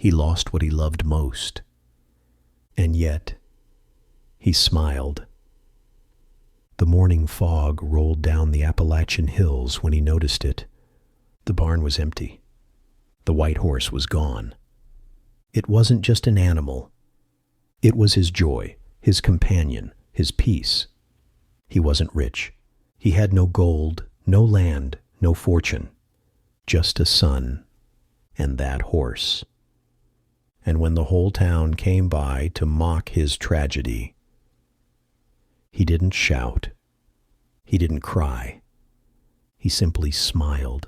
He lost what he loved most. And yet, he smiled. The morning fog rolled down the Appalachian hills when he noticed it. The barn was empty. The white horse was gone. It wasn't just an animal. It was his joy, his companion, his peace. He wasn't rich. He had no gold, no land, no fortune. Just a son and that horse. And when the whole town came by to mock his tragedy, he didn't shout. He didn't cry. He simply smiled.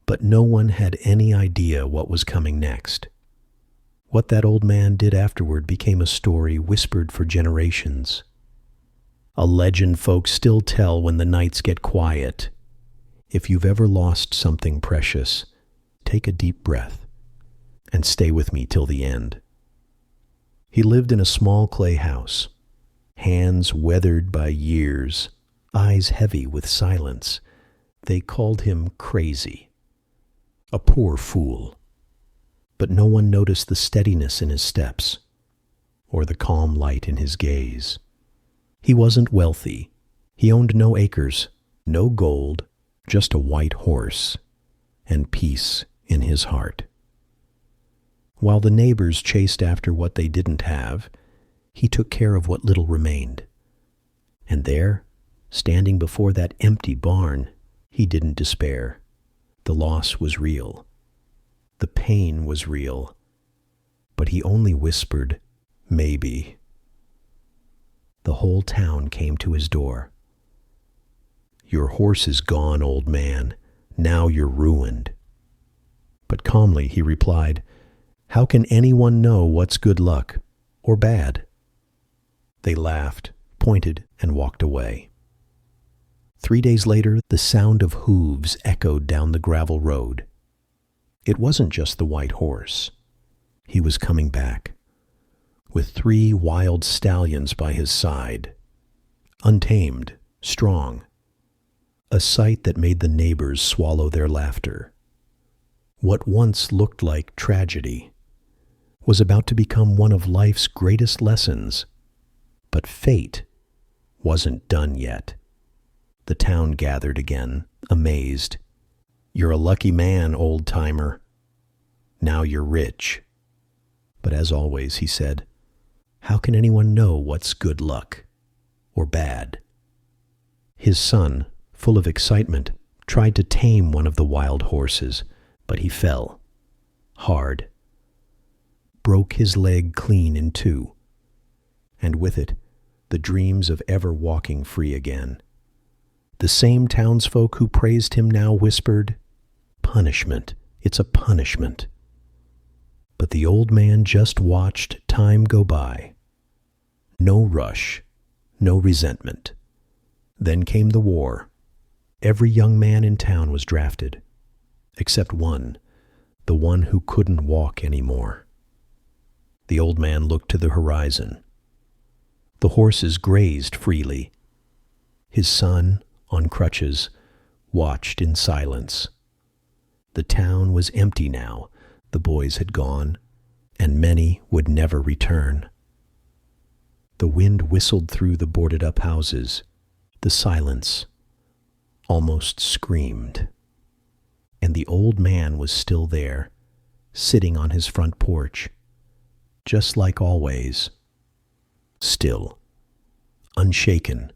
But no one had any idea what was coming next. What that old man did afterward became a story whispered for generations. A legend folks still tell when the nights get quiet. If you've ever lost something precious, take a deep breath and stay with me till the end. He lived in a small clay house, hands weathered by years, eyes heavy with silence. They called him crazy, a poor fool. But no one noticed the steadiness in his steps or the calm light in his gaze. He wasn't wealthy. He owned no acres, no gold, just a white horse and peace in his heart. While the neighbors chased after what they didn't have, he took care of what little remained. And there, standing before that empty barn, he didn't despair. The loss was real. The pain was real. But he only whispered, maybe. The whole town came to his door. Your horse is gone, old man. Now you're ruined. But calmly he replied, how can anyone know what's good luck or bad? They laughed, pointed, and walked away. 3 days later, the sound of hooves echoed down the gravel road. It wasn't just the white horse. He was coming back, with 3 wild stallions by his side, untamed, strong, a sight that made the neighbors swallow their laughter. What once looked like tragedy was about to become one of life's greatest lessons. But fate wasn't done yet. The town gathered again, amazed. You're a lucky man, old-timer. Now you're rich. But as always, he said, how can anyone know what's good luck or bad? His son, full of excitement, tried to tame one of the wild horses, but he fell, hard, broke his leg clean in 2, and with it, the dreams of ever walking free again. The same townsfolk who praised him now whispered, punishment, it's a punishment. But the old man just watched time go by. No rush, no resentment. Then came the war. Every young man in town was drafted, except one, the one who couldn't walk anymore. The old man looked to the horizon. The horses grazed freely. His son, on crutches, watched in silence. The town was empty now. The boys had gone, and many would never return. The wind whistled through the boarded-up houses. The silence almost screamed. And the old man was still there, sitting on his front porch, just like always, still, unshaken,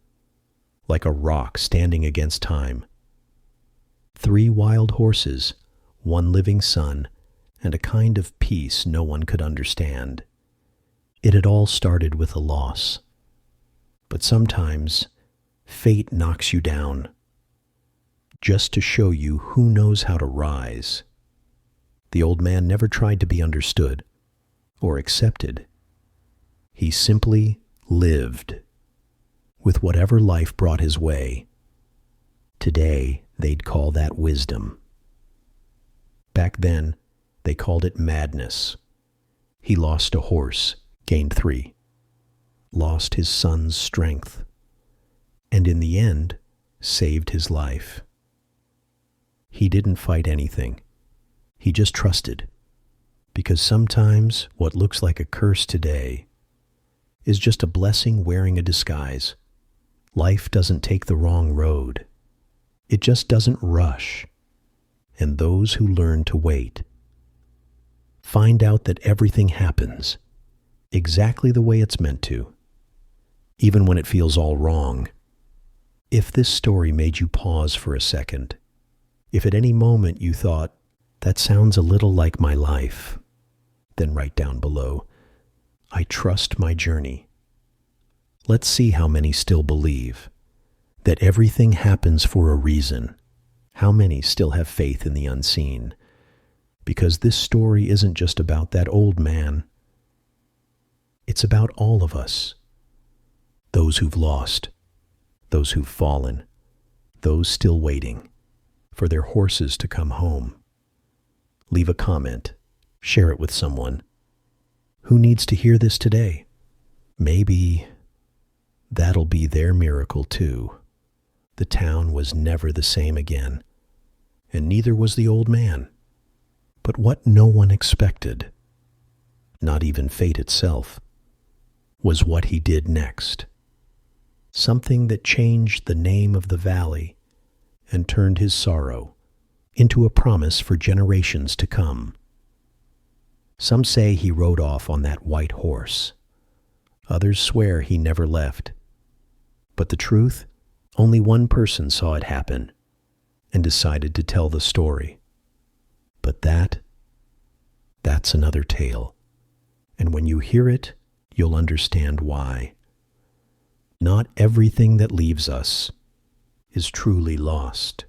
like a rock standing against time. 3 wild horses, 1 living son, and a kind of peace no one could understand. It had all started with a loss. But sometimes fate knocks you down, just to show you who knows how to rise. The old man never tried to be understood or accepted. He simply lived with whatever life brought his way. Today, they'd call that wisdom. Back then, they called it madness. He lost a horse, gained 3, lost his son's strength, and in the end, saved his life. He didn't fight anything. He just trusted, Because sometimes what looks like a curse today is just a blessing wearing a disguise. Life doesn't take the wrong road. It just doesn't rush. And those who learn to wait find out that everything happens exactly the way it's meant to, even when it feels all wrong. If this story made you pause for a second, if at any moment you thought, that sounds a little like my life, then write down below, I trust my journey. Let's see how many still believe that everything happens for a reason. How many still have faith in the unseen? Because this story isn't just about that old man. It's about all of us. Those who've lost, those who've fallen, those still waiting for their horses to come home. Leave a comment, share it with someone. Who needs to hear this today? Maybe that'll be their miracle too. The town was never the same again, and neither was the old man. But what no one expected, not even fate itself, was what he did next. Something that changed the name of the valley and turned his sorrow into a promise for generations to come. Some say he rode off on that white horse. Others swear he never left. But the truth, only one person saw it happen and decided to tell the story. But that's another tale. And when you hear it, you'll understand why. Not everything that leaves us is truly lost.